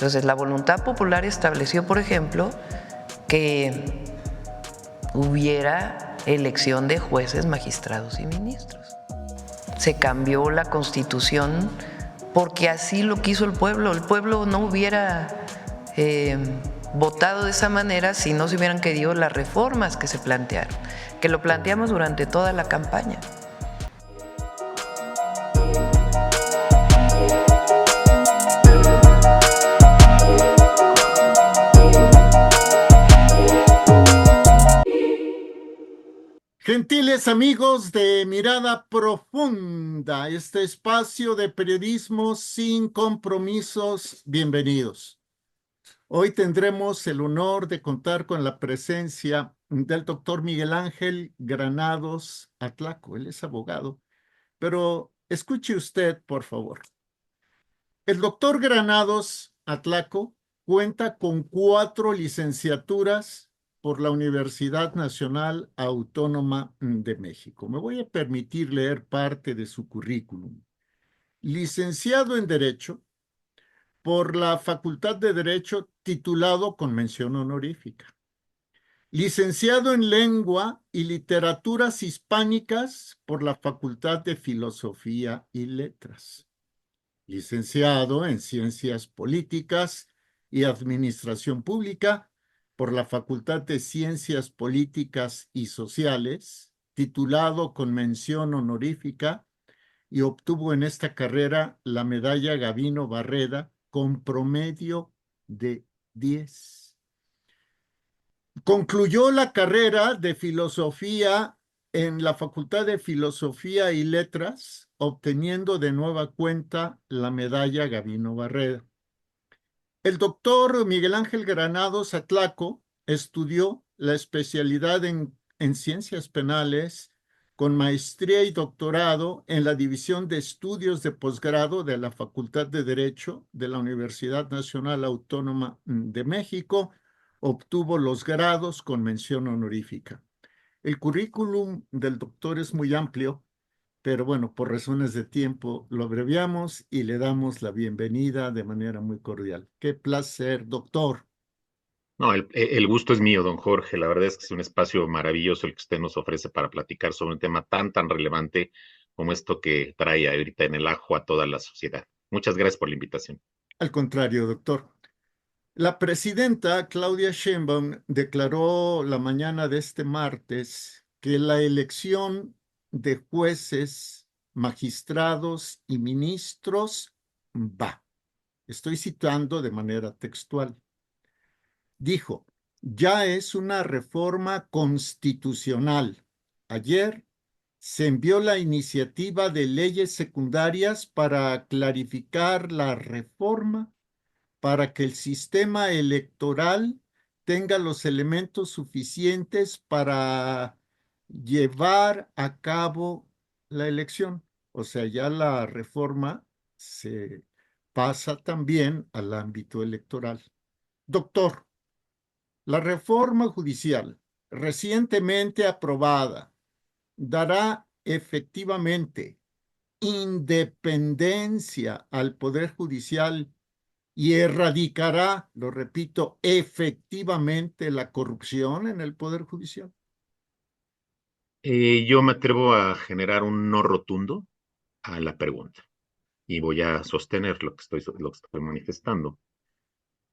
Entonces, la voluntad popular estableció, por ejemplo, que hubiera elección de jueces, magistrados y ministros. Se cambió la Constitución porque así lo quiso el pueblo. El pueblo no hubiera votado de esa manera si no se hubieran querido las reformas que se plantearon, que lo planteamos durante toda la campaña. Gentiles amigos de Mirada Profunda, este espacio de periodismo sin compromisos, bienvenidos. Hoy tendremos el honor de contar con la presencia del doctor Miguel Ángel Granados Atlaco. Él es abogado, pero escuche usted, por favor. El doctor Granados Atlaco cuenta con 4 licenciaturas por la Universidad Nacional Autónoma de México. Me voy a permitir leer parte de su currículum. Licenciado en Derecho por la Facultad de Derecho, titulado con mención honorífica. Licenciado en Lengua y Literaturas Hispánicas por la Facultad de Filosofía y Letras. Licenciado en Ciencias Políticas y Administración Pública por la Facultad de Ciencias Políticas y Sociales, titulado con mención honorífica, y obtuvo en esta carrera la medalla Gavino Barreda con promedio de 10. Concluyó la carrera de filosofía en la Facultad de Filosofía y Letras, obteniendo de nueva cuenta la medalla Gavino Barreda. El doctor Miguel Ángel Granados Atlaco estudió la especialidad en Ciencias Penales con maestría y doctorado en la División de Estudios de Posgrado de la Facultad de Derecho de la Universidad Nacional Autónoma de México. Obtuvo los grados con mención honorífica. El currículum del doctor es muy amplio, pero bueno, por razones de tiempo lo abreviamos y le damos la bienvenida de manera muy cordial. Qué placer, doctor. No, el gusto es mío, don Jorge. La verdad es que es un espacio maravilloso el que usted nos ofrece para platicar sobre un tema tan relevante como esto que trae ahorita en el ajo a toda la sociedad. Muchas gracias por la invitación. Al contrario, doctor. La presidenta Claudia Sheinbaum declaró la mañana de este martes que la elección de jueces, magistrados y ministros va. Estoy citando de manera textual. Dijo, ya es una reforma constitucional. Ayer se envió la iniciativa de leyes secundarias para clarificar la reforma para que el sistema electoral tenga los elementos suficientes para llevar a cabo la elección. O sea, ya la reforma se pasa también al ámbito electoral. Doctor, la reforma judicial recientemente aprobada dará efectivamente independencia al Poder Judicial y erradicará, lo repito, efectivamente la corrupción en el Poder Judicial. Yo me atrevo a generar un no rotundo a la pregunta y voy a sostener lo que estoy manifestando.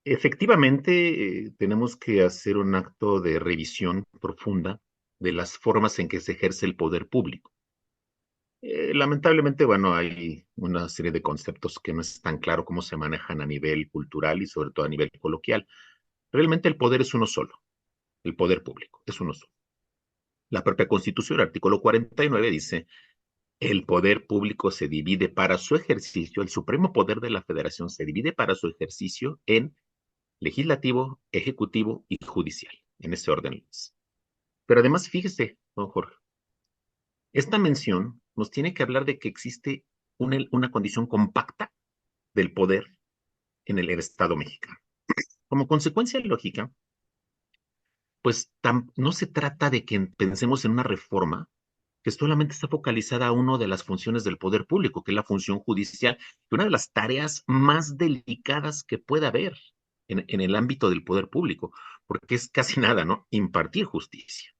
Efectivamente, tenemos que hacer un acto de revisión profunda de las formas en que se ejerce el poder público. Lamentablemente, bueno, hay una serie de conceptos que no es tan claro cómo se manejan a nivel cultural y sobre todo a nivel coloquial. Realmente el poder es uno solo, el poder público es uno solo. La propia Constitución, el artículo 49, dice, el poder público se divide para su ejercicio, el supremo poder de la federación se divide para su ejercicio en legislativo, ejecutivo y judicial, en ese orden. Pero además, fíjese, don Jorge, esta mención nos tiene que hablar de que existe una condición compacta del poder en el Estado mexicano. Como consecuencia lógica, pues no se trata de que pensemos en una reforma que solamente está focalizada a una de las funciones del poder público, que es la función judicial, y una de las tareas más delicadas que puede haber en el ámbito del poder público, porque es casi nada, ¿no? Impartir justicia.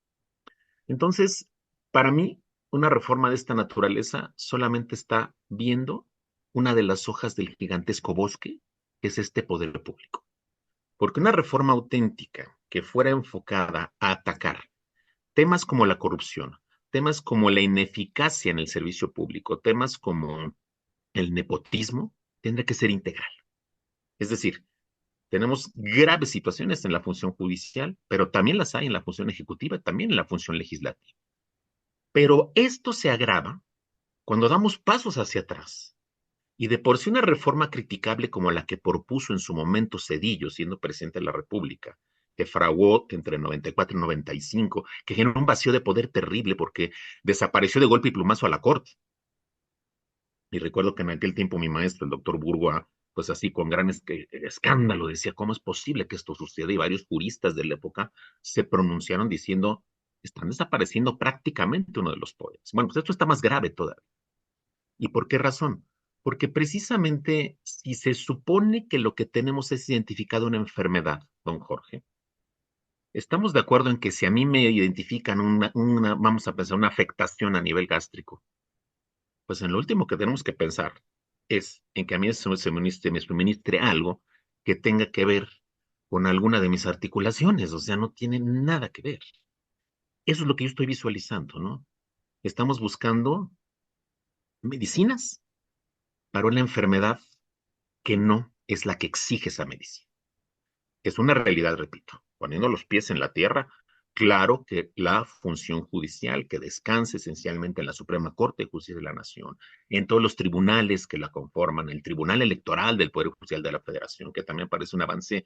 Entonces, para mí, una reforma de esta naturaleza solamente está viendo una de las hojas del gigantesco bosque, que es este poder público. Porque una reforma auténtica que fuera enfocada a atacar temas como la corrupción, temas como la ineficacia en el servicio público, temas como el nepotismo, tendrá que ser integral. Es decir, tenemos graves situaciones en la función judicial, pero también las hay en la función ejecutiva, también en la función legislativa. Pero esto se agrava cuando damos pasos hacia atrás. Y de por sí una reforma criticable como la que propuso en su momento Zedillo, siendo presidente de la República, que fraguó entre 94 y 95, que generó un vacío de poder terrible porque desapareció de golpe y plumazo a la Corte. Y recuerdo que en aquel tiempo mi maestro, el doctor Burgoa, pues así con gran escándalo, decía, ¿cómo es posible que esto suceda? Y varios juristas de la época se pronunciaron diciendo, están desapareciendo prácticamente uno de los poderes. Bueno, pues esto está más grave todavía. ¿Y por qué razón? Porque precisamente si se supone que lo que tenemos es identificado una enfermedad, don Jorge, estamos de acuerdo en que si a mí me identifican vamos a pensar, una afectación a nivel gástrico, pues en lo último que tenemos que pensar es en que a mí me suministre algo que tenga que ver con alguna de mis articulaciones, o sea, no tiene nada que ver. Eso es lo que yo estoy visualizando, ¿no? Estamos buscando medicinas para una enfermedad que no es la que exige esa medicina. Es una realidad, repito, poniendo los pies en la tierra, claro que la función judicial que descansa esencialmente en la Suprema Corte de Justicia de la Nación, en todos los tribunales que la conforman, el Tribunal Electoral del Poder Judicial de la Federación, que también parece un avance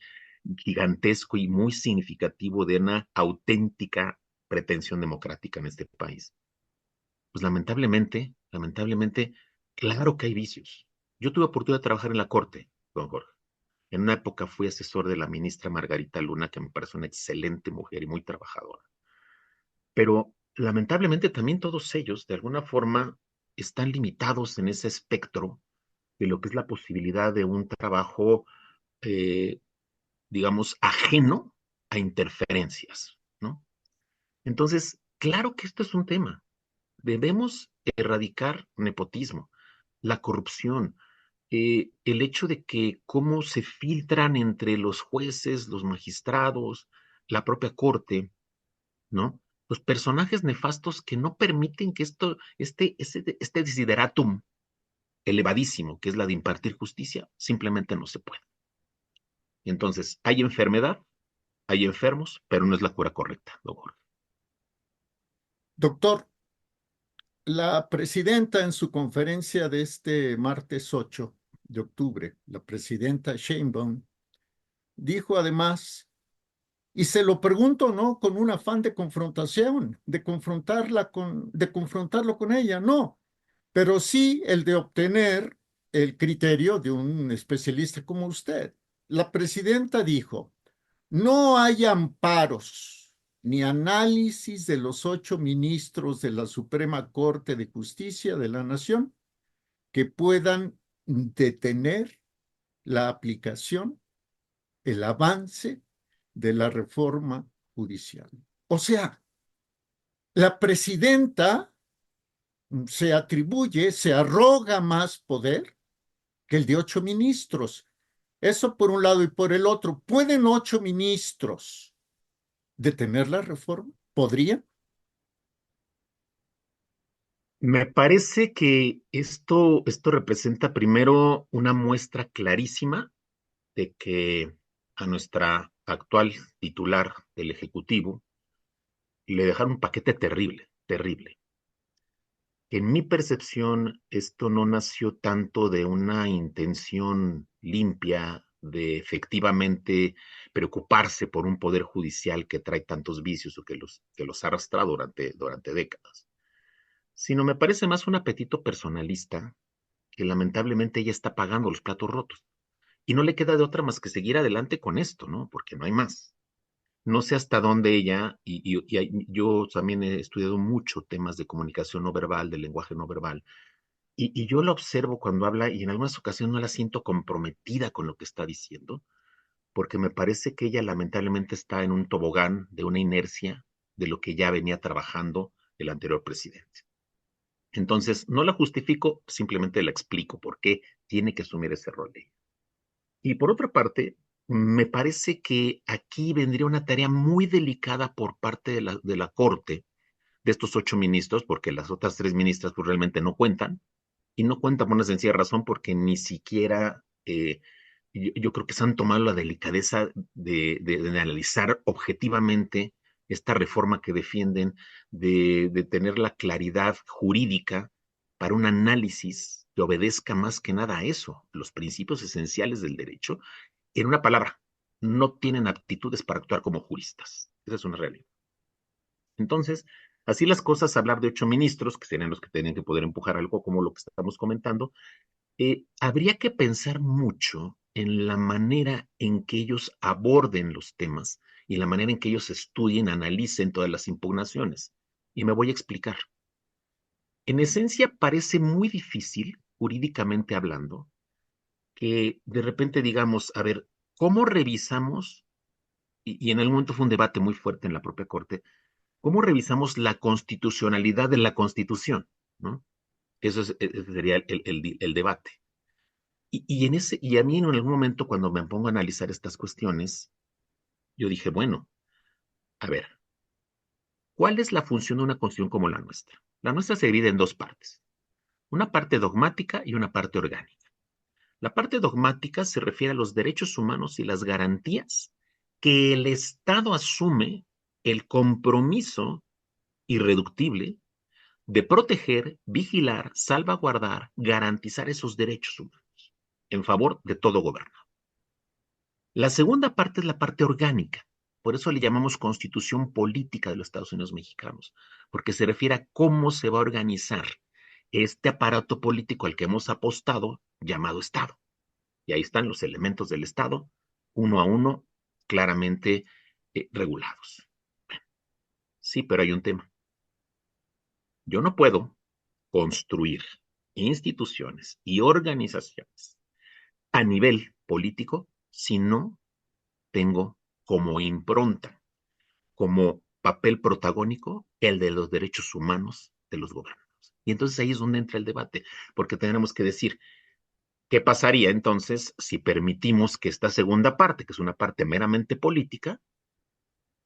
gigantesco y muy significativo de una auténtica pretensión democrática en este país. Pues lamentablemente, claro que hay vicios. Yo tuve oportunidad de trabajar en la Corte, don Jorge. En una época fui asesor de la ministra Margarita Luna, que me parece una excelente mujer y muy trabajadora. Pero lamentablemente también todos ellos, de alguna forma, están limitados en ese espectro de lo que es la posibilidad de un trabajo, eh, digamos, ajeno a interferencias, ¿no? Entonces, claro que esto es un tema. Debemos erradicar nepotismo, la corrupción, el hecho de que cómo se filtran entre los jueces, los magistrados, la propia corte, ¿no? Los personajes nefastos que no permiten que este desideratum elevadísimo, que es la de impartir justicia, simplemente no se puede. Entonces, hay enfermedad, hay enfermos, pero no es la cura correcta, don Jorge. Doctor, la presidenta en su conferencia de este martes 8 de octubre, la presidenta Sheinbaum, dijo además, y se lo pregunto, ¿no? Con un afán de confrontación, de confrontarlo con ella, no, pero sí el de obtener el criterio de un especialista como usted. La presidenta dijo, no hay amparos ni análisis de los 8 ministros de la Suprema Corte de Justicia de la Nación que puedan detener la aplicación, el avance de la reforma judicial. O sea, la presidenta se atribuye, se arroga más poder que el de 8 ministros. Eso por un lado y por el otro. ¿Pueden 8 ministros detener la reforma? ¿Podrían? Me parece que esto representa primero una muestra clarísima de que a nuestra actual titular del Ejecutivo le dejaron un paquete terrible, terrible. En mi percepción, esto no nació tanto de una intención limpia de efectivamente preocuparse por un poder judicial que trae tantos vicios o que los ha arrastrado durante décadas, sino me parece más un apetito personalista que lamentablemente ella está pagando los platos rotos. Y no le queda de otra más que seguir adelante con esto, ¿no? Porque no hay más. No sé hasta dónde ella, yo también he estudiado mucho temas de comunicación no verbal, del lenguaje no verbal, y yo la observo cuando habla y en algunas ocasiones no la siento comprometida con lo que está diciendo, porque me parece que ella lamentablemente está en un tobogán de una inercia de lo que ya venía trabajando el anterior presidente. Entonces, no la justifico, simplemente la explico por qué tiene que asumir ese rol de ella. Y por otra parte, me parece que aquí vendría una tarea muy delicada por parte de la Corte, de estos 8 ministros, porque las otras 3 ministras pues, realmente no cuentan, y no cuentan por una sencilla razón porque ni siquiera yo creo que se han tomado la delicadeza de analizar objetivamente esta reforma que defienden, de tener la claridad jurídica para un análisis que obedezca más que nada a eso, los principios esenciales del derecho. En una palabra, no tienen aptitudes para actuar como juristas. Esa es una realidad. Entonces, así las cosas, hablar de 8 ministros, que serían los que tenían que poder empujar algo como lo que estamos comentando, habría que pensar mucho en la manera en que ellos aborden los temas y la manera en que ellos estudien, analicen todas las impugnaciones. Y me voy a explicar. En esencia, parece muy difícil, jurídicamente hablando, que de repente digamos, a ver, ¿cómo revisamos? Y en algún momento fue un debate muy fuerte en la propia Corte, ¿cómo revisamos la constitucionalidad de la Constitución? ¿No? Ese sería el debate. Y a mí en algún momento cuando me pongo a analizar estas cuestiones, yo dije, bueno, a ver, ¿cuál es la función de una constitución como la nuestra? La nuestra se divide en 2 partes, una parte dogmática y una parte orgánica. La parte dogmática se refiere a los derechos humanos y las garantías que el Estado asume el compromiso irreductible de proteger, vigilar, salvaguardar, garantizar esos derechos humanos en favor de todo gobierno. La segunda parte es la parte orgánica. Por eso le llamamos Constitución Política de los Estados Unidos Mexicanos, porque se refiere a cómo se va a organizar este aparato político al que hemos apostado, llamado Estado. Y ahí están los elementos del Estado, uno a uno, claramente regulados. Sí, pero hay un tema. Yo no puedo construir instituciones y organizaciones a nivel político si no tengo como impronta, como papel protagónico, el de los derechos humanos de los gobiernos. Y entonces ahí es donde entra el debate, porque tenemos que decir, ¿qué pasaría entonces si permitimos que esta segunda parte, que es una parte meramente política,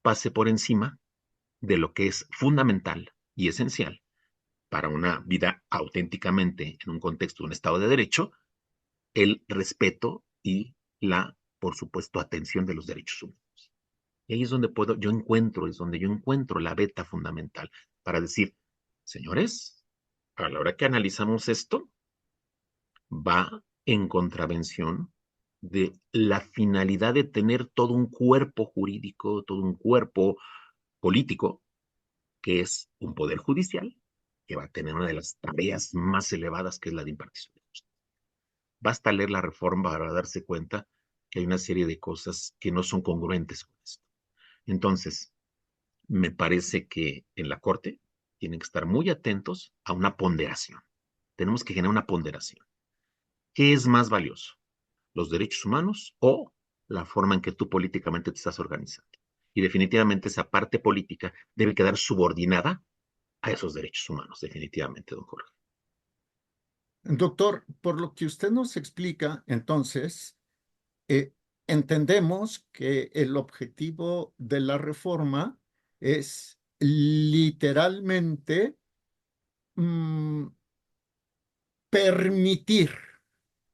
pase por encima de lo que es fundamental y esencial para una vida auténticamente en un contexto de un Estado de Derecho, el respeto y la, por supuesto, atención de los derechos humanos? Y ahí es donde es donde yo encuentro la beta fundamental para decir, señores, a la hora que analizamos esto, va en contravención de la finalidad de tener todo un cuerpo jurídico, todo un cuerpo político, que es un poder judicial, que va a tener una de las tareas más elevadas, que es la de impartición de justicia. Basta leer la reforma para darse cuenta que hay una serie de cosas que no son congruentes con esto. Entonces, me parece que en la Corte tienen que estar muy atentos a una ponderación. Tenemos que generar una ponderación. ¿Qué es más valioso? ¿Los derechos humanos o la forma en que tú políticamente te estás organizando? Y definitivamente esa parte política debe quedar subordinada a esos derechos humanos, definitivamente, don Jorge. Doctor, por lo que usted nos explica, entonces, eh, entendemos que el objetivo de la reforma es literalmente mm, permitir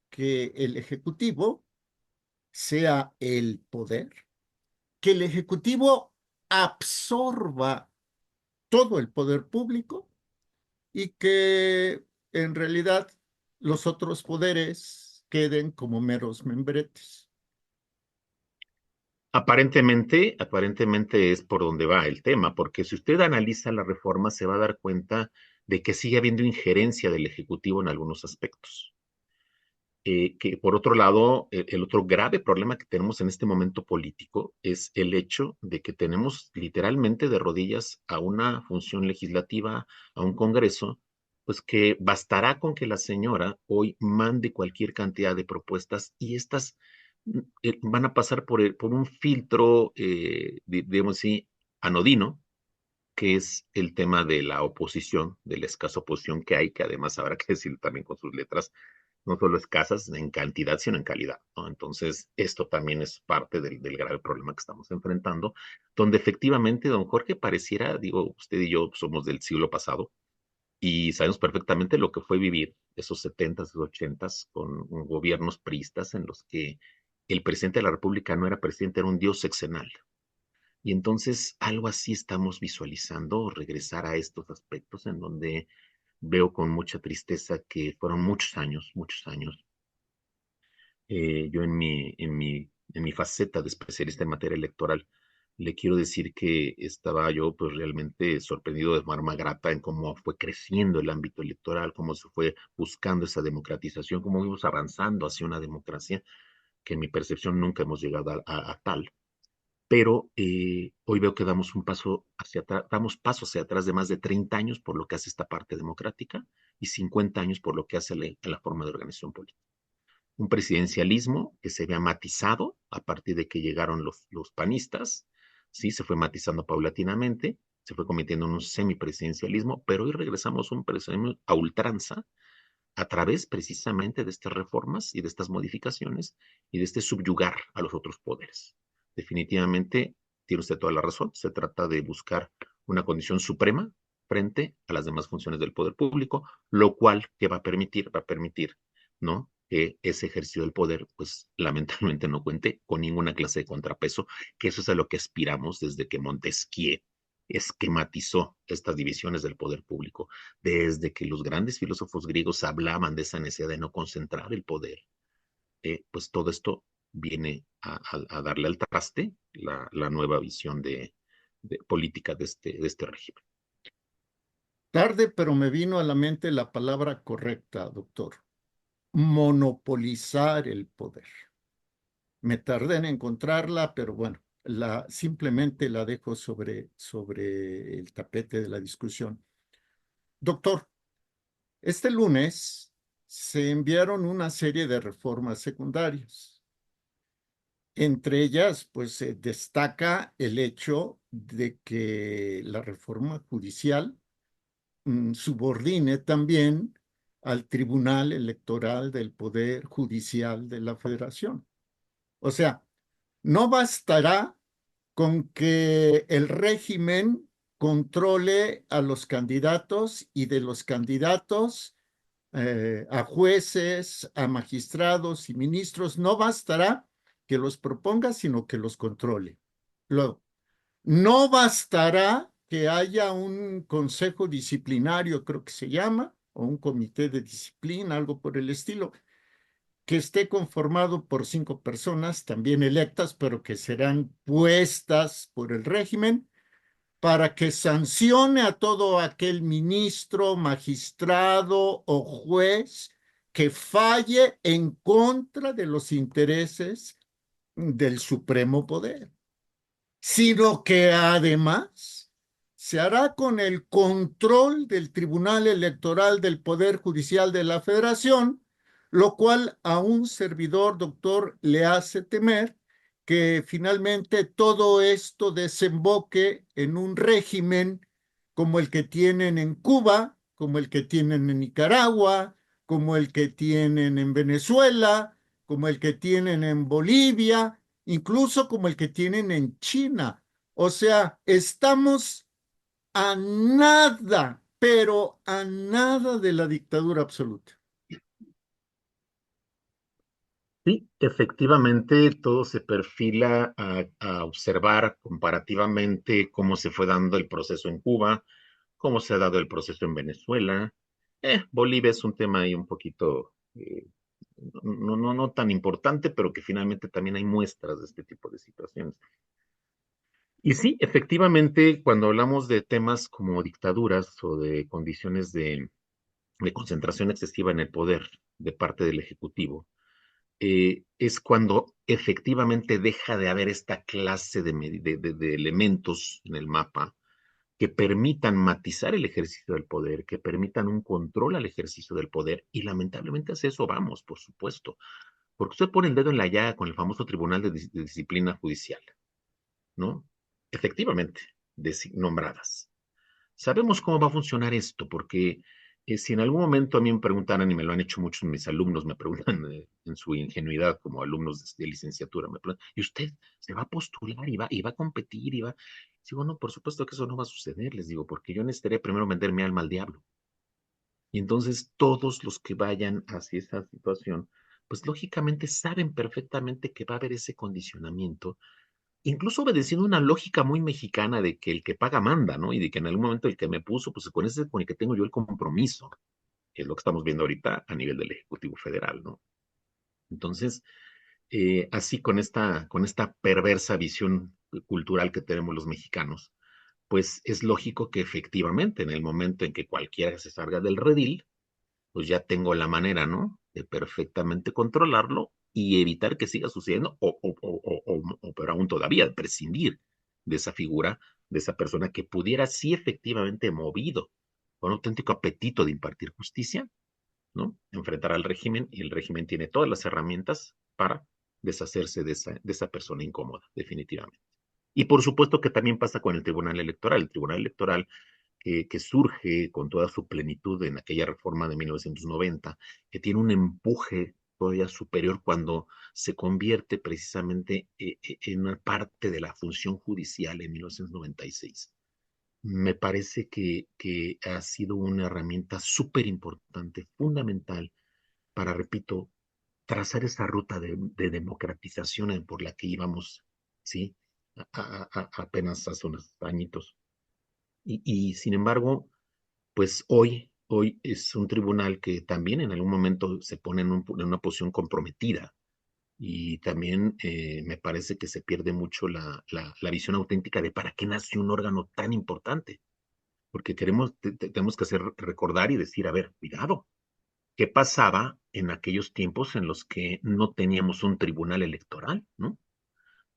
que el Ejecutivo sea el poder, que el Ejecutivo absorba todo el poder público y que en realidad los otros poderes queden como meros membretes. Aparentemente es por donde va el tema, porque si usted analiza la reforma se va a dar cuenta de que sigue habiendo injerencia del Ejecutivo en algunos aspectos. que por otro lado, el otro grave problema que tenemos en este momento político es el hecho de que tenemos literalmente de rodillas a una función legislativa, a un Congreso, pues que bastará con que la señora hoy mande cualquier cantidad de propuestas y estas van a pasar por un filtro, digamos así, anodino, que es el tema de la oposición, de la escasa oposición que hay, que además habrá que decir también con sus letras, no solo escasas en cantidad, sino en calidad, ¿no? Entonces, esto también es parte del grave problema que estamos enfrentando, donde efectivamente, don Jorge, pareciera, digo, usted y yo somos del siglo pasado y sabemos perfectamente lo que fue vivir esos 70s, 80s con gobiernos priistas en los que el presidente de la República no era presidente, era un dios sexenal. Y entonces algo así estamos visualizando, regresar a estos aspectos en donde veo con mucha tristeza que fueron muchos años. Yo en mi faceta de especialista en materia electoral, le quiero decir que estaba yo pues realmente sorprendido de forma grata en cómo fue creciendo el ámbito electoral, cómo se fue buscando esa democratización, cómo fuimos avanzando hacia una democracia que en mi percepción nunca hemos llegado a tal. Pero hoy veo que damos un paso hacia atrás, damos paso hacia atrás de más de 30 años por lo que hace esta parte democrática y 50 años por lo que hace la forma de organización política. Un presidencialismo que se vea matizado a partir de que llegaron los panistas, sí, se fue matizando paulatinamente, se fue convirtiendo en un semipresidencialismo, pero hoy regresamos a un presidencialismo a ultranza a través precisamente de estas reformas y de estas modificaciones y de este subyugar a los otros poderes. Definitivamente, tiene usted toda la razón, se trata de buscar una condición suprema frente a las demás funciones del poder público, lo cual que va a permitir, ¿no? Que ese ejercicio del poder, pues lamentablemente no cuente con ninguna clase de contrapeso, que eso es a lo que aspiramos desde que Montesquieu esquematizó estas divisiones del poder público, desde que los grandes filósofos griegos hablaban de esa necesidad de no concentrar el poder, pues todo esto viene a darle al traste la nueva visión de política de este régimen. Tarde, pero me vino a la mente la palabra correcta, doctor. Monopolizar el poder. Me tardé en encontrarla, pero bueno, simplemente la dejo sobre el tapete de la discusión. Doctor, este lunes se enviaron una serie de reformas secundarias. Entre ellas, pues se destaca el hecho de que la reforma judicial subordine también al Tribunal Electoral del Poder Judicial de la Federación. O sea, no bastará con que el régimen controle a los candidatos y de los candidatos a jueces, a magistrados y ministros, no bastará que los proponga, sino que los controle. Luego, no bastará que haya un consejo disciplinario, creo que se llama, o un comité de disciplina, algo por el estilo, que esté conformado por 5 personas, también electas, pero que serán puestas por el régimen para que sancione a todo aquel ministro, magistrado o juez que falle en contra de los intereses del supremo poder, sino que además se hará con el control del Tribunal Electoral del Poder Judicial de la Federación, lo cual a un servidor, doctor, le hace temer que finalmente todo esto desemboque en un régimen como el que tienen en Cuba, como el que tienen en Nicaragua, como el que tienen en Venezuela, como el que tienen en Bolivia, incluso como el que tienen en China. O sea, estamos a nada, pero a nada de la dictadura absoluta. Sí, efectivamente, todo se perfila a observar comparativamente cómo se fue dando el proceso en Cuba, cómo se ha dado el proceso en Venezuela. Bolivia es un tema ahí un poquito, no tan importante, pero que finalmente también hay muestras de este tipo de situaciones. Y sí, efectivamente, cuando hablamos de temas como dictaduras o de condiciones de concentración excesiva en el poder de parte del Ejecutivo, es cuando efectivamente deja de haber esta clase de elementos en el mapa que permitan matizar el ejercicio del poder, que permitan un control al ejercicio del poder, y lamentablemente hacia eso vamos, por supuesto, porque usted pone el dedo en la llaga con el famoso Tribunal de Disciplina Judicial, ¿no? Efectivamente, nombradas. Sabemos cómo va a funcionar esto, porque si en algún momento a mí me preguntaran, y me lo han hecho muchos de mis alumnos, me preguntan en su ingenuidad como alumnos de licenciatura, me preguntan, ¿y usted se va a postular y va a competir? Digo, no, por supuesto que eso no va a suceder, les digo, porque yo necesitaré primero vender mi alma al diablo. Y entonces todos los que vayan hacia esa situación, pues lógicamente saben perfectamente que va a haber ese condicionamiento, incluso obedeciendo una lógica muy mexicana de que el que paga manda, ¿no? Y de que en algún momento el que me puso, pues con ese es con el que tengo yo el compromiso, que es lo que estamos viendo ahorita a nivel del Ejecutivo Federal, ¿no? Entonces, así con esta perversa visión cultural que tenemos los mexicanos, pues es lógico que efectivamente en el momento en que cualquiera se salga del redil, pues ya tengo la manera, ¿no? De perfectamente controlarlo y evitar que siga sucediendo, o pero aún todavía, prescindir de esa figura, de esa persona que pudiera, sí, efectivamente, movido con un auténtico apetito de impartir justicia, ¿no? Enfrentar al régimen, y el régimen tiene todas las herramientas para deshacerse de esa persona incómoda, definitivamente. Y por supuesto que también pasa con el Tribunal Electoral. El Tribunal Electoral que surge con toda su plenitud en aquella reforma de 1990, que tiene un empuje todavía superior cuando se convierte precisamente en una parte de la función judicial en 1996. Me parece que ha sido una herramienta súper importante, fundamental, para, repito, trazar esa ruta de democratización por la que íbamos, ¿sí? Apenas hace unos añitos. Y sin embargo, pues hoy es un tribunal que también en algún momento se pone en una posición comprometida, y también me parece que se pierde mucho la visión auténtica de para qué nace un órgano tan importante, porque tenemos que hacer recordar y decir, a ver, cuidado, ¿qué pasaba en aquellos tiempos en los que no teníamos un tribunal electoral, ¿no?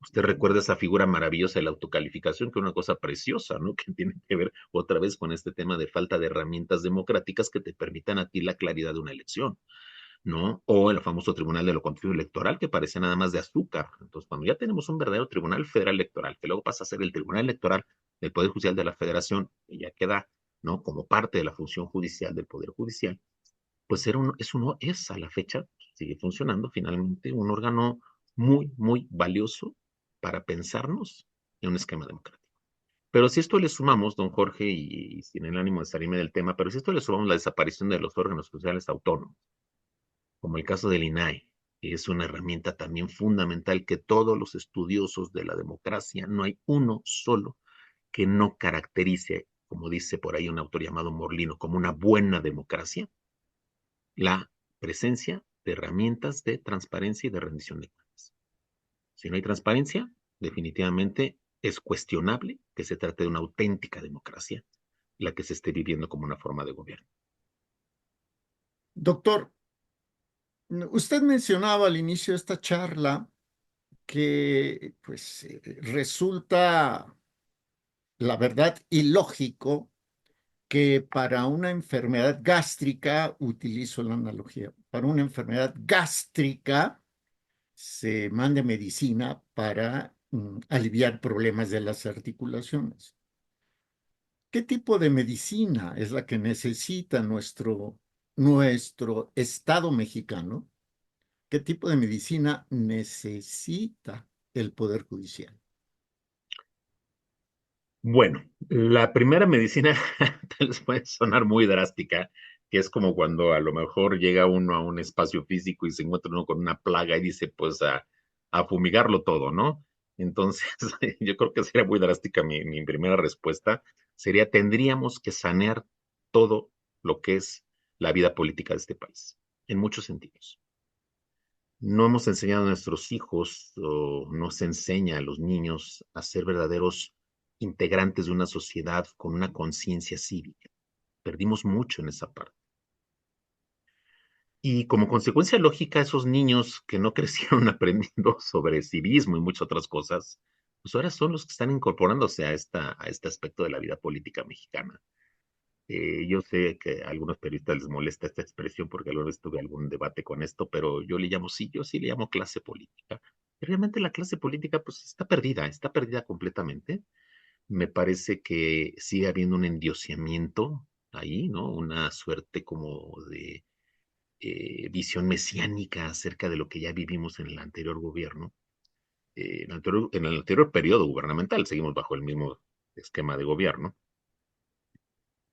Usted recuerda esa figura maravillosa de la autocalificación, que es una cosa preciosa, ¿no? Que tiene que ver otra vez con este tema de falta de herramientas democráticas que te permitan a ti la claridad de una elección, ¿no? O el famoso Tribunal de lo Constitucional Electoral, que parece nada más de azúcar. Entonces, cuando ya tenemos un verdadero Tribunal Federal Electoral, que luego pasa a ser el Tribunal Electoral del Poder Judicial de la Federación, y ya queda, ¿no? Como parte de la función judicial del Poder Judicial, pues es a la fecha, sigue funcionando finalmente, un órgano muy, muy valioso para pensarnos en un esquema democrático. Pero si esto le sumamos, don Jorge, y sin el ánimo de salirme del tema, pero si esto le sumamos la desaparición de los órganos judiciales autónomos, como el caso del INAI, que es una herramienta también fundamental que todos los estudiosos de la democracia, no hay uno solo que no caracterice, como dice por ahí un autor llamado Morlino, como una buena democracia, la presencia de herramientas de transparencia y de rendición de cuentas. Si no hay transparencia, definitivamente es cuestionable que se trate de una auténtica democracia la que se esté viviendo como una forma de gobierno. Doctor, usted mencionaba al inicio de esta charla que pues resulta, la verdad, ilógico que para una enfermedad gástrica, utilizo la analogía, para una enfermedad gástrica se mande medicina para aliviar problemas de las articulaciones. ¿Qué tipo de medicina es la que necesita nuestro Estado mexicano? ¿Qué tipo de medicina necesita el Poder Judicial? Bueno, la primera medicina tal vez puede sonar muy drástica, que es como cuando a lo mejor llega uno a un espacio físico y se encuentra uno con una plaga y dice, pues a fumigarlo todo, ¿no? Entonces, yo creo que sería muy drástica mi primera respuesta. Sería, tendríamos que sanear todo lo que es la vida política de este país, en muchos sentidos. No hemos enseñado a nuestros hijos, o no se enseña a los niños a ser verdaderos integrantes de una sociedad con una conciencia cívica. Perdimos mucho en esa parte. Y como consecuencia lógica, esos niños que no crecieron aprendiendo sobre civismo y muchas otras cosas, pues ahora son los que están incorporándose a este aspecto de la vida política mexicana. Yo sé que a algunos periodistas les molesta esta expresión porque alguna vez tuve algún debate con esto, pero yo le llamo, sí, yo sí le llamo clase política. Y realmente la clase política pues está perdida completamente. Me parece que sigue habiendo un endiosamiento ahí, ¿no? Una suerte como de visión mesiánica acerca de lo que ya vivimos en el anterior gobierno, en el anterior periodo gubernamental, seguimos bajo el mismo esquema de gobierno.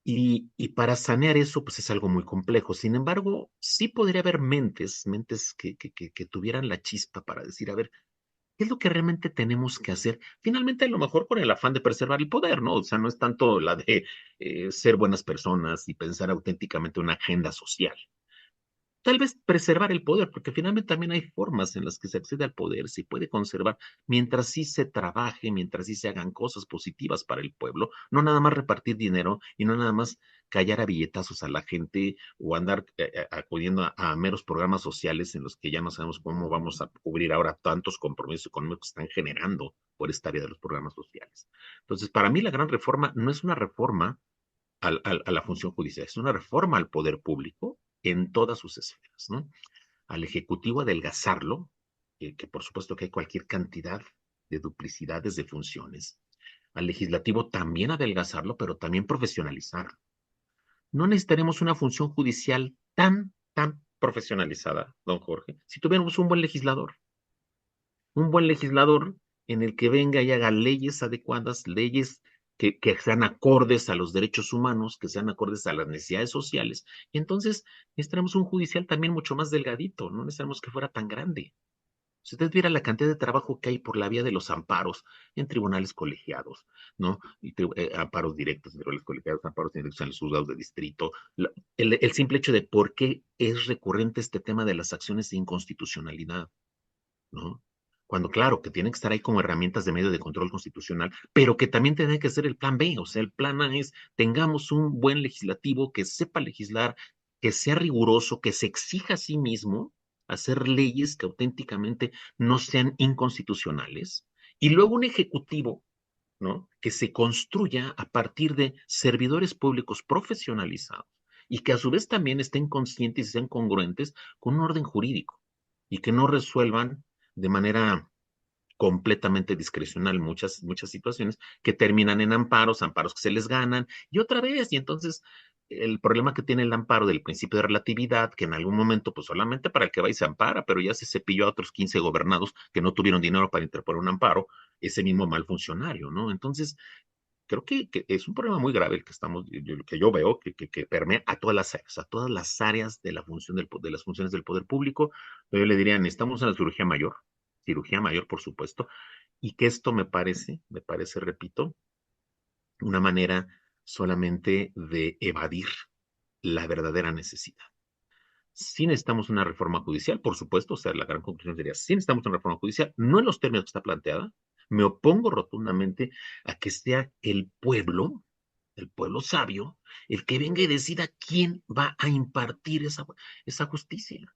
Y para sanear eso, pues es algo muy complejo. Sin embargo, sí podría haber mentes que tuvieran la chispa para decir, a ver, ¿qué es lo que realmente tenemos que hacer? Finalmente, a lo mejor con el afán de preservar el poder, ¿no? O sea, no es tanto la de ser buenas personas y pensar auténticamente una agenda social. Tal vez preservar el poder, porque finalmente también hay formas en las que se accede al poder, se puede conservar, mientras sí se trabaje, mientras sí se hagan cosas positivas para el pueblo, no nada más repartir dinero y no nada más callar a billetazos a la gente o andar acudiendo a meros programas sociales en los que ya no sabemos cómo vamos a cubrir ahora tantos compromisos económicos que están generando por esta área de los programas sociales. Entonces, para mí la gran reforma no es una reforma a la función judicial, es una reforma al poder público en todas sus esferas, ¿no? Al Ejecutivo adelgazarlo, que por supuesto que hay cualquier cantidad de duplicidades de funciones. Al Legislativo también adelgazarlo, pero también profesionalizarlo. No necesitaremos una función judicial tan profesionalizada, don Jorge, si tuviéramos un buen legislador en el que venga y haga leyes adecuadas, leyes que sean acordes a los derechos humanos, que sean acordes a las necesidades sociales. Y entonces necesitamos un judicial también mucho más delgadito, no necesitamos que fuera tan grande. Si usted viera la cantidad de trabajo que hay por la vía de los amparos en tribunales colegiados, ¿no? Y amparos directos en tribunales colegiados, amparos directos en los juzgados de distrito, el simple hecho de por qué es recurrente este tema de las acciones de inconstitucionalidad, ¿no? Cuando claro que tienen que estar ahí como herramientas de medio de control constitucional, pero que también tiene que ser el plan B, o sea, el plan A es tengamos un buen legislativo que sepa legislar, que sea riguroso, que se exija a sí mismo hacer leyes que auténticamente no sean inconstitucionales, y luego un ejecutivo, ¿no? Que se construya a partir de servidores públicos profesionalizados y que a su vez también estén conscientes y sean congruentes con un orden jurídico y que no resuelvan de manera completamente discrecional muchas situaciones que terminan en amparos que se les ganan y otra vez, y entonces el problema que tiene el amparo del principio de relatividad, que en algún momento, pues solamente para el que va y se ampara, pero ya se cepilló a otros 15 gobernados que no tuvieron dinero para interponer un amparo, ese mismo mal funcionario, ¿no? Entonces, creo que es un problema muy grave el que estamos, que yo veo, que permea a todas las áreas de la función de las funciones del poder público. Yo le diría, necesitamos una cirugía mayor, por supuesto, y que esto me parece, repito, una manera solamente de evadir la verdadera necesidad. Sí necesitamos una reforma judicial, por supuesto, o sea, la gran conclusión sería, sí necesitamos una reforma judicial, no en los términos que está planteada, me opongo rotundamente a que sea el pueblo sabio, el que venga y decida quién va a impartir esa justicia.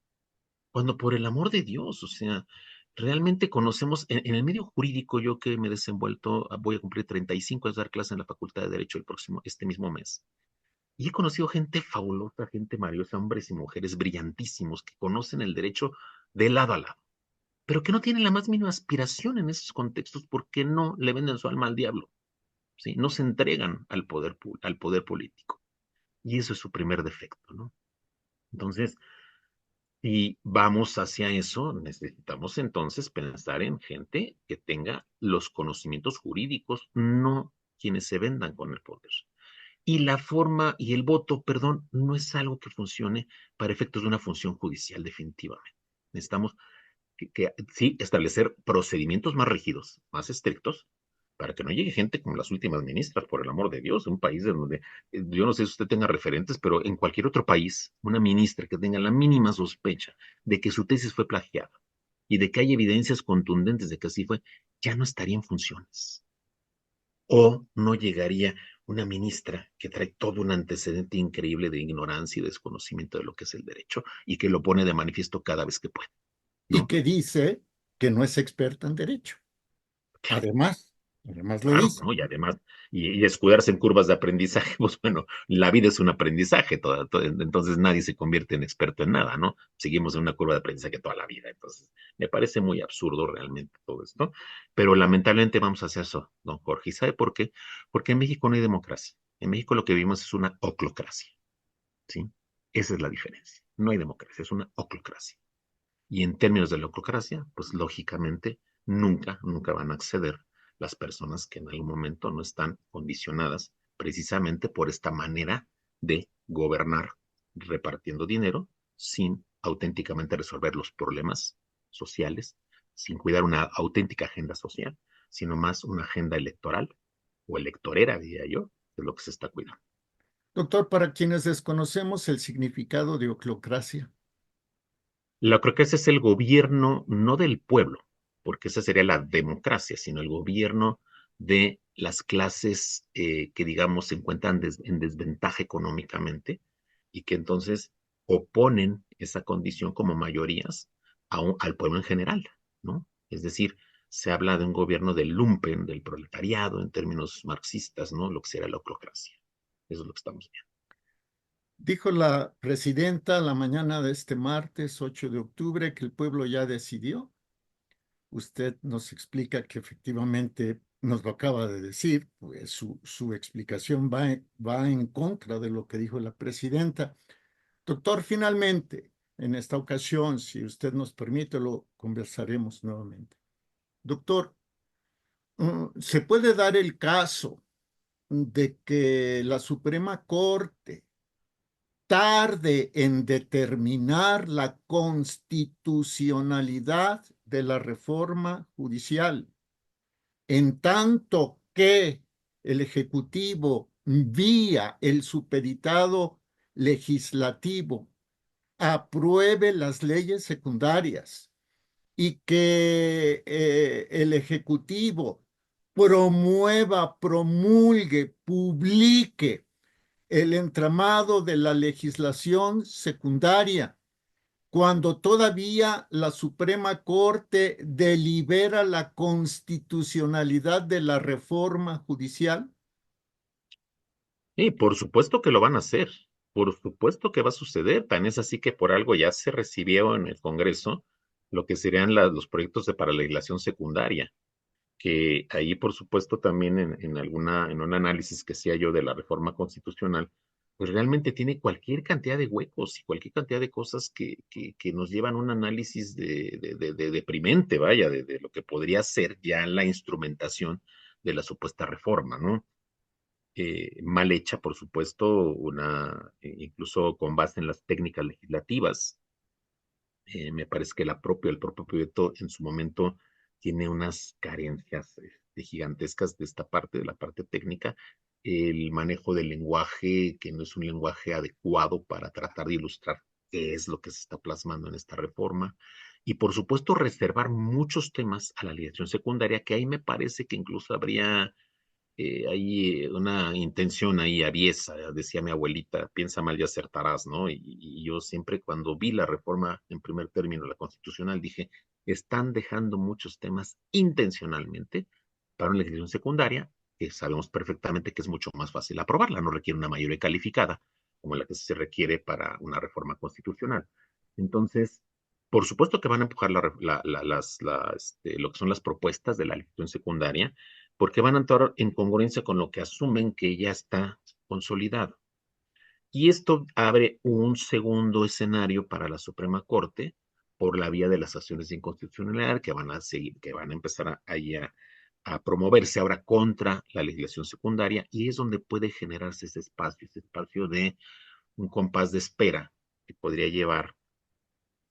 Cuando por el amor de Dios, o sea, realmente conocemos, en el medio jurídico, yo que me he desenvuelto, voy a cumplir 35 años de dar clase en la Facultad de Derecho este mismo mes. Y he conocido gente fabulosa, gente maravillosa, hombres y mujeres brillantísimos que conocen el derecho de lado a lado, pero que no tienen la más mínima aspiración en esos contextos porque no le venden su alma al diablo, ¿sí? No se entregan al poder político. Y eso es su primer defecto, ¿no? Entonces, si vamos hacia eso, necesitamos entonces pensar en gente que tenga los conocimientos jurídicos, no quienes se vendan con el poder. Y la forma y el voto, perdón, no es algo que funcione para efectos de una función judicial definitivamente. Necesitamos sí establecer procedimientos más rígidos, más estrictos, para que no llegue gente como las últimas ministras, por el amor de Dios, un país en donde, yo no sé si usted tenga referentes, pero en cualquier otro país, una ministra que tenga la mínima sospecha de que su tesis fue plagiada y de que hay evidencias contundentes de que así fue, ya no estaría en funciones o no llegaría una ministra que trae todo un antecedente increíble de ignorancia y desconocimiento de lo que es el derecho y que lo pone de manifiesto cada vez que puede, Y ¿no? que dice que no es experta en derecho. Además, además lo Claro, dice. ¿no? Y además, y escudarse en curvas de aprendizaje, pues bueno, la vida es un aprendizaje, entonces nadie se convierte en experto en nada, ¿no? Seguimos en una curva de aprendizaje toda la vida, entonces me parece muy absurdo realmente todo esto, pero lamentablemente vamos a hacer eso, don Jorge, ¿y sabe por qué? Porque en México no hay democracia, en México lo que vivimos es una oclocracia, ¿sí? Esa es la diferencia, no hay democracia, es una oclocracia. Y en términos de la oclocracia, pues lógicamente nunca van a acceder las personas que en algún momento no están condicionadas precisamente por esta manera de gobernar repartiendo dinero sin auténticamente resolver los problemas sociales, sin cuidar una auténtica agenda social, sino más una agenda electoral o electorera, diría yo, de lo que se está cuidando. Doctor, para quienes desconocemos el significado de oclocracia, La oclocracia es el gobierno no del pueblo, porque esa sería la democracia, sino el gobierno de las clases que, digamos, se encuentran en desventaja económicamente y que entonces oponen esa condición como mayorías al pueblo en general, ¿no? Es decir, se habla de un gobierno del lumpen, del proletariado, en términos marxistas, ¿no? Lo que será la oclocracia. Eso es lo que estamos viendo. dijo la presidenta la mañana de este martes 8 de octubre que el pueblo ya decidió. Usted nos explica que efectivamente nos lo acaba de decir, pues su explicación va en contra de lo que dijo la presidenta. Doctor, finalmente, en esta ocasión, si usted nos permite, lo conversaremos nuevamente. Doctor, ¿se puede dar el caso de que la Suprema Corte tarde en determinar la constitucionalidad de la reforma judicial, en tanto que el Ejecutivo, vía el supeditado legislativo, apruebe las leyes secundarias y que el Ejecutivo promueva, promulgue, publique el entramado de la legislación secundaria, cuando todavía la Suprema Corte delibera la constitucionalidad de la reforma judicial? Y por supuesto que lo van a hacer, por supuesto que va a suceder, tan es así que por algo ya se recibió en el Congreso lo que serían los proyectos de para legislación secundaria, que ahí por supuesto también en un análisis que hacía yo de la reforma constitucional, pues realmente tiene cualquier cantidad de huecos y cualquier cantidad de cosas que nos llevan a un análisis de deprimente, vaya, de lo que podría ser ya la instrumentación de la supuesta reforma, ¿no? Mal hecha, por supuesto, incluso con base en las técnicas legislativas. Me parece que el propio proyecto en su momento tiene unas carencias gigantescas de esta parte, de la parte técnica, el manejo del lenguaje, que no es un lenguaje adecuado para tratar de ilustrar qué es lo que se está plasmando en esta reforma. Y por supuesto, reservar muchos temas a la legislación secundaria, que ahí me parece que incluso habría hay una intención ahí aviesa, decía mi abuelita, piensa mal y acertarás, ¿no? Y yo siempre cuando vi la reforma en primer término, la constitucional, dije, están dejando muchos temas intencionalmente para una legislación secundaria, que sabemos perfectamente que es mucho más fácil aprobarla, no requiere una mayoría calificada como la que se requiere para una reforma constitucional. Entonces, por supuesto que van a empujar lo que son las propuestas de la legislación secundaria, porque van a entrar en congruencia con lo que asumen que ya está consolidado. Y esto abre un segundo escenario para la Suprema Corte por la vía de las acciones de inconstitucionalidad que van a seguir, que van a empezar a promoverse ahora contra la legislación secundaria, y es donde puede generarse ese espacio de un compás de espera que podría llevar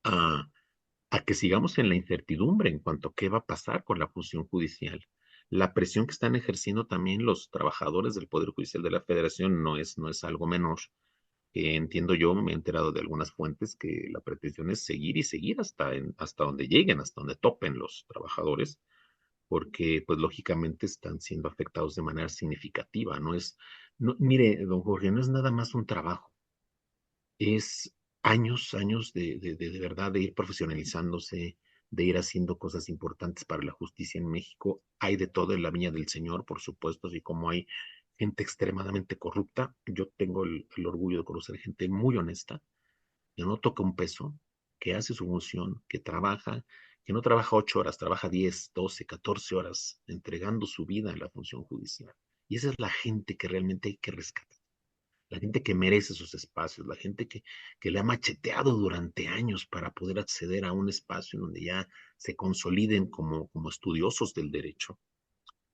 a, a que sigamos en la incertidumbre en cuanto a qué va a pasar con la función judicial. La presión que están ejerciendo también los trabajadores del Poder Judicial de la Federación no es algo menor. Entiendo yo, me he enterado de algunas fuentes que la pretensión es seguir y seguir hasta donde lleguen, hasta donde topen los trabajadores, porque pues lógicamente están siendo afectados de manera significativa. No, mire, don Jorge, no es nada más un trabajo, es años, años de verdad de ir profesionalizándose, de ir haciendo cosas importantes para la justicia en México. Hay de todo en la viña del Señor, por supuesto, así como hay gente extremadamente corrupta. Yo tengo el orgullo de conocer gente muy honesta, que no toca un peso, que hace su función, que trabaja, que no trabaja 8 horas, trabaja 10, 12, 14 horas, entregando su vida a la función judicial. Y esa es la gente que realmente hay que rescatar, la gente que merece esos espacios, la gente que le ha macheteado durante años para poder acceder a un espacio en donde ya se consoliden como estudiosos del derecho.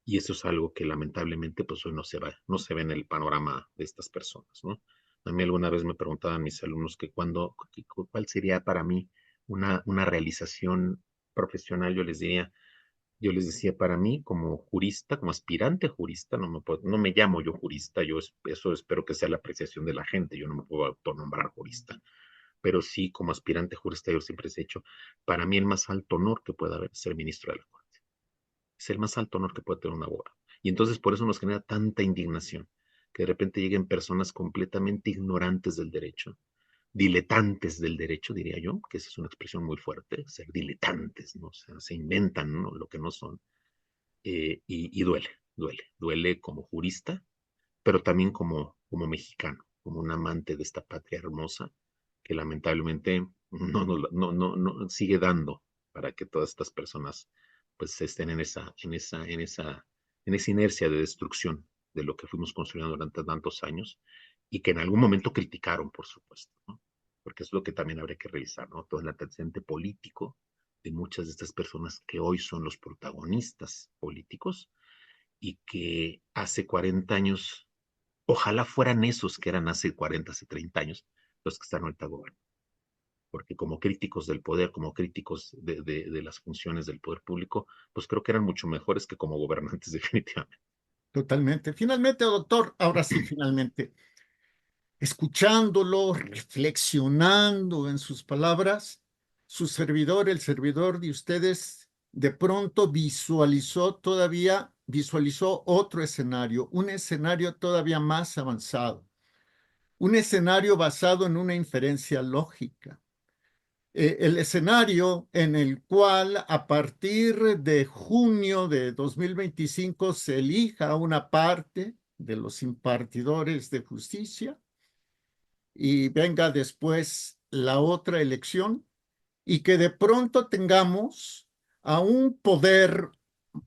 Y eso es algo que lamentablemente pues hoy no se ve en el panorama de estas personas, ¿no? A mí alguna vez me preguntaban mis alumnos cuál sería para mí una realización profesional. Yo les decía, para mí, como jurista, como aspirante jurista, no me llamo yo jurista, eso espero que sea la apreciación de la gente, yo no me puedo autonombrar jurista, pero sí, como aspirante jurista, yo siempre he hecho, para mí el más alto honor que pueda haber es ser ministro de la Corte, es el más alto honor que puede tener un abogado. Y entonces por eso nos genera tanta indignación, que de repente lleguen personas completamente ignorantes del derecho, diletantes del derecho, diría yo, que esa es una expresión muy fuerte, ser diletantes, ¿no? O sea, se inventan, ¿no?, lo que no son, y duele como jurista, pero también como mexicano, como un amante de esta patria hermosa que lamentablemente no sigue dando para que todas estas personas pues estén en esa inercia de destrucción de lo que fuimos construyendo durante tantos años y que en algún momento criticaron, por supuesto, ¿no? Porque es lo que también habría que revisar, ¿no? Todo el antecedente político de muchas de estas personas que hoy son los protagonistas políticos y que hace 40 años, ojalá fueran esos que eran hace 40, hace 30 años, los que están ahorita gobernando. Porque como críticos del poder, como críticos de las funciones del poder público, pues creo que eran mucho mejores que como gobernantes definitivamente. Totalmente. Finalmente, doctor, ahora sí, finalmente, escuchándolo, reflexionando en sus palabras, su servidor, el servidor de ustedes, de pronto visualizó otro escenario, un escenario todavía más avanzado, un escenario basado en una inferencia lógica. El escenario en el cual a partir de junio de 2025 se elija una parte de los impartidores de justicia y venga después la otra elección y que de pronto tengamos a un poder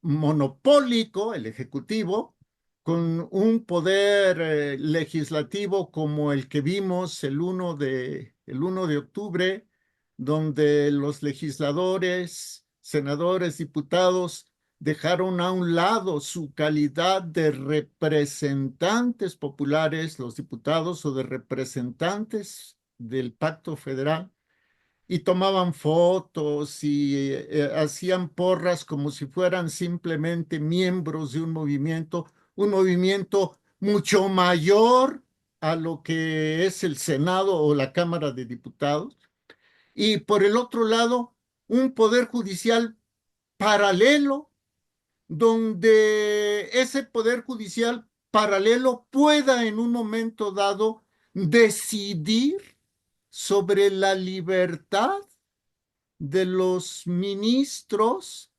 monopólico, el Ejecutivo, con un poder legislativo como el que vimos el 1 de octubre, donde los legisladores, senadores, diputados dejaron a un lado su calidad de representantes populares, los diputados, o de representantes del Pacto Federal, y tomaban fotos y hacían porras como si fueran simplemente miembros de un movimiento mucho mayor a lo que es el Senado o la Cámara de Diputados. Y por el otro lado, un poder judicial paralelo, donde ese poder judicial paralelo pueda en un momento dado decidir sobre la libertad de los ministros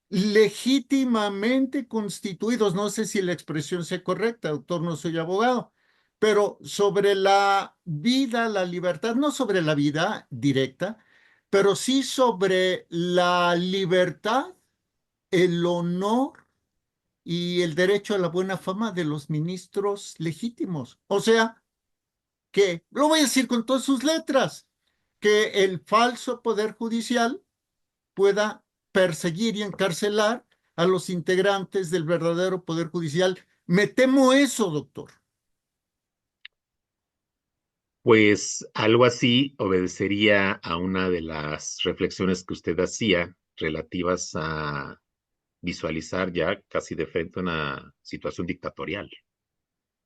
legítimamente constituidos. No sé si la expresión sea correcta, doctor, no soy abogado, pero sobre la vida, la libertad, no sobre la vida directa, pero sí sobre la libertad, el honor y el derecho a la buena fama de los ministros legítimos. O sea, que, lo voy a decir con todas sus letras, que el falso poder judicial pueda perseguir y encarcelar a los integrantes del verdadero poder judicial. Me temo eso, doctor. Pues algo así obedecería a una de las reflexiones que usted hacía relativas a visualizar ya casi de frente una situación dictatorial,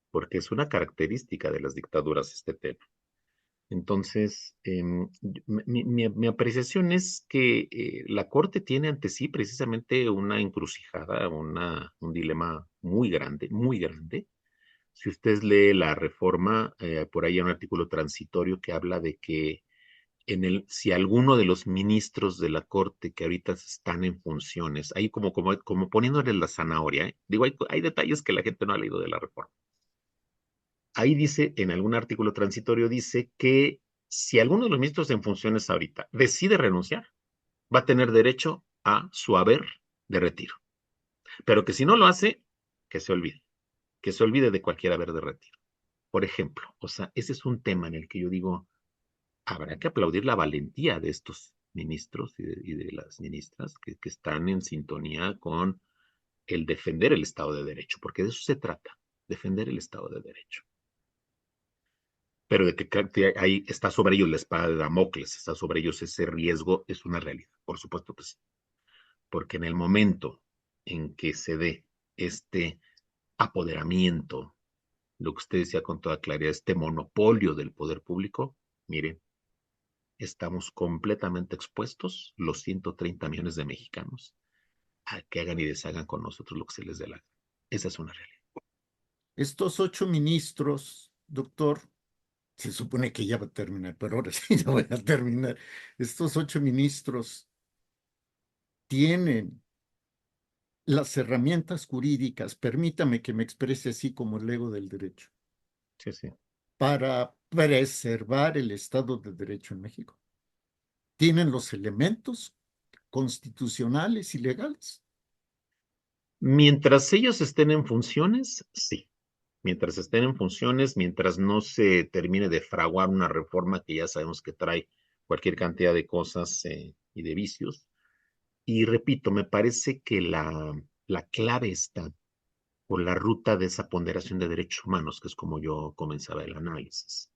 porque es una característica de las dictaduras este tema. Entonces, mi apreciación es que la Corte tiene ante sí precisamente una encrucijada, un dilema muy grande, Si usted lee la reforma, por ahí hay un artículo transitorio que habla de que si alguno de los ministros de la Corte que ahorita están en funciones, ahí como poniéndole la zanahoria, ¿eh? Digo, hay detalles que la gente no ha leído de la reforma. Ahí dice, en algún artículo transitorio, dice que si alguno de los ministros en funciones ahorita decide renunciar, va a tener derecho a su haber de retiro. Pero que si no lo hace, que se olvide, que se olvide de cualquier haber de retiro. Por ejemplo, o sea, ese es un tema en el que yo digo, habrá que aplaudir la valentía de estos ministros y de las ministras que están en sintonía con el defender el Estado de Derecho, porque de eso se trata, defender el Estado de Derecho. Pero de que ahí está sobre ellos la espada de Damocles, está sobre ellos ese riesgo, es una realidad, por supuesto que sí. Porque en el momento en que se dé este apoderamiento, lo que usted decía con toda claridad, este monopolio del poder público, miren, estamos completamente expuestos, los 130 millones de mexicanos, a que hagan y deshagan con nosotros lo que se les dé la gana. Esa es una realidad. Estos 8 ministros, doctor, se supone que ya va a terminar, pero ahora sí ya voy a terminar. Estos 8 ministros tienen las herramientas jurídicas, permítame que me exprese así como el ego del derecho, Sí, sí. para preservar el Estado de Derecho en México. Tienen los elementos constitucionales y legales. Mientras ellos estén en funciones, sí. Mientras estén en funciones, mientras no se termine de fraguar una reforma que ya sabemos que trae cualquier cantidad de cosas y de vicios. Y repito, me parece que la clave está por la ruta de esa ponderación de derechos humanos, que es como yo comenzaba el análisis.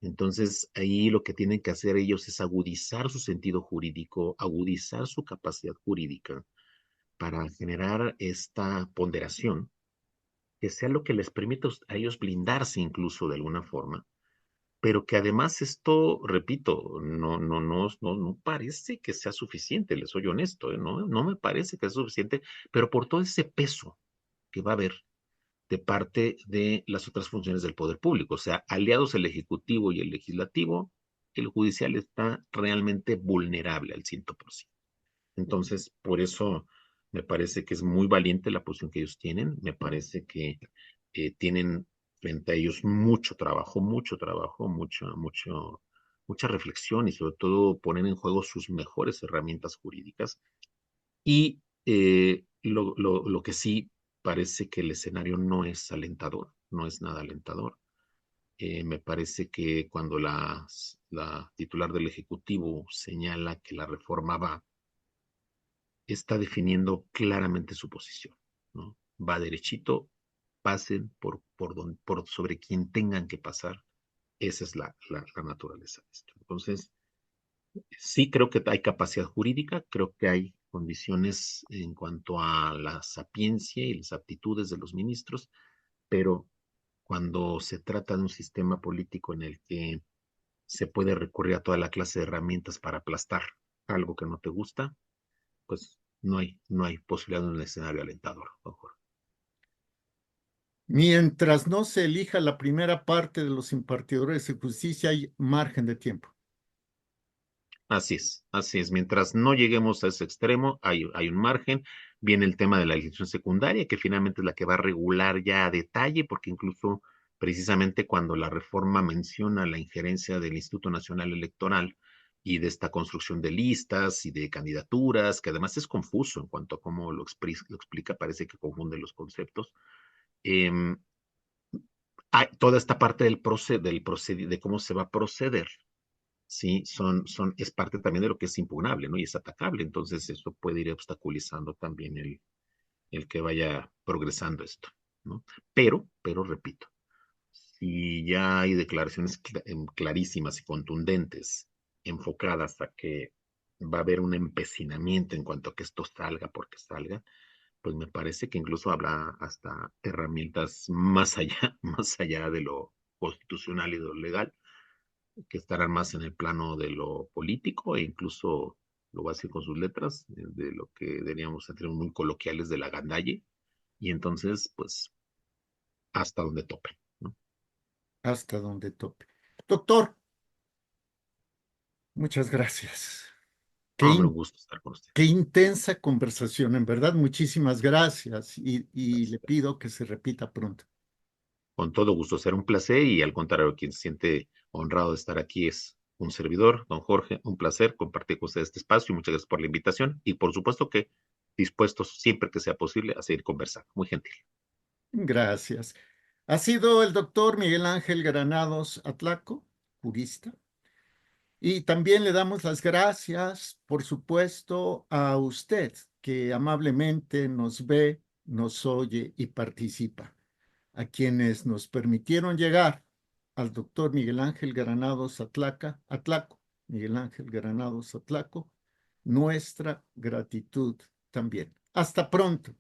Entonces, ahí lo que tienen que hacer ellos es agudizar su sentido jurídico, agudizar su capacidad jurídica para generar esta ponderación que sea lo que les permita a ellos blindarse incluso de alguna forma, pero que además esto, repito, no parece que sea suficiente, les soy honesto, ¿eh? No me parece que sea suficiente, pero por todo ese peso que va a haber de parte de las otras funciones del poder público, o sea, aliados el Ejecutivo y el Legislativo, el Judicial está realmente vulnerable al 100%. Entonces, por eso me parece que es muy valiente la posición que ellos tienen, me parece que tienen frente a ellos mucho trabajo, mucha reflexión y sobre todo poner en juego sus mejores herramientas jurídicas. Y lo que sí parece que el escenario no es alentador, no es nada alentador. Me parece que cuando la titular del Ejecutivo señala que la reforma está definiendo claramente su posición, ¿no? Va derechito, pasen por sobre quien tengan que pasar. Esa es la naturaleza de esto. Entonces, sí creo que hay capacidad jurídica, creo que hay condiciones en cuanto a la sapiencia y las aptitudes de los ministros, pero cuando se trata de un sistema político en el que se puede recurrir a toda la clase de herramientas para aplastar algo que no te gusta, pues no hay posibilidad de un escenario alentador, don Jorge. Mientras no se elija la primera parte de los impartidores de justicia, hay margen de tiempo. Así es, así es. Mientras no lleguemos a ese extremo, hay un margen. Viene el tema de la legislación secundaria, que finalmente es la que va a regular ya a detalle, porque incluso precisamente cuando la reforma menciona la injerencia del Instituto Nacional Electoral y de esta construcción de listas y de candidaturas, que además es confuso en cuanto a cómo lo explica, parece que confunde los conceptos. em, Hay toda esta parte de cómo se va a proceder, ¿sí? Es parte también de lo que es impugnable, ¿no? Y es atacable. Entonces, eso puede ir obstaculizando también el que vaya progresando esto, ¿no? Pero repito, si ya hay declaraciones clarísimas y contundentes, enfocadas a que va a haber un empecinamiento en cuanto a que esto salga porque salga, pues me parece que incluso habrá hasta herramientas más allá, más allá de lo constitucional y de lo legal, que estarán más en el plano de lo político e incluso, lo voy a decir con sus letras, de lo que diríamos en términos muy coloquiales de la gandalle. Y entonces, pues, hasta donde tope, ¿no? Hasta donde tope. Doctor, muchas gracias. Qué, Hombre, un gusto estar con usted. qué intensa conversación, en verdad, muchísimas gracias y le pido que se repita pronto. Con todo gusto, será un placer y al contrario, quien se siente honrado de estar aquí es un servidor, don Jorge, un placer compartir con usted este espacio. Muchas gracias por la invitación y por supuesto que dispuestos siempre que sea posible a seguir conversando. Muy gentil. Gracias. Ha sido el doctor Miguel Ángel Granados Atlaco, jurista. Y también le damos las gracias, por supuesto, a usted que amablemente nos ve, nos oye y participa. A quienes nos permitieron llegar al doctor Miguel Ángel Granados Atlaco, Miguel Ángel Granados Atlaco, nuestra gratitud también. Hasta pronto.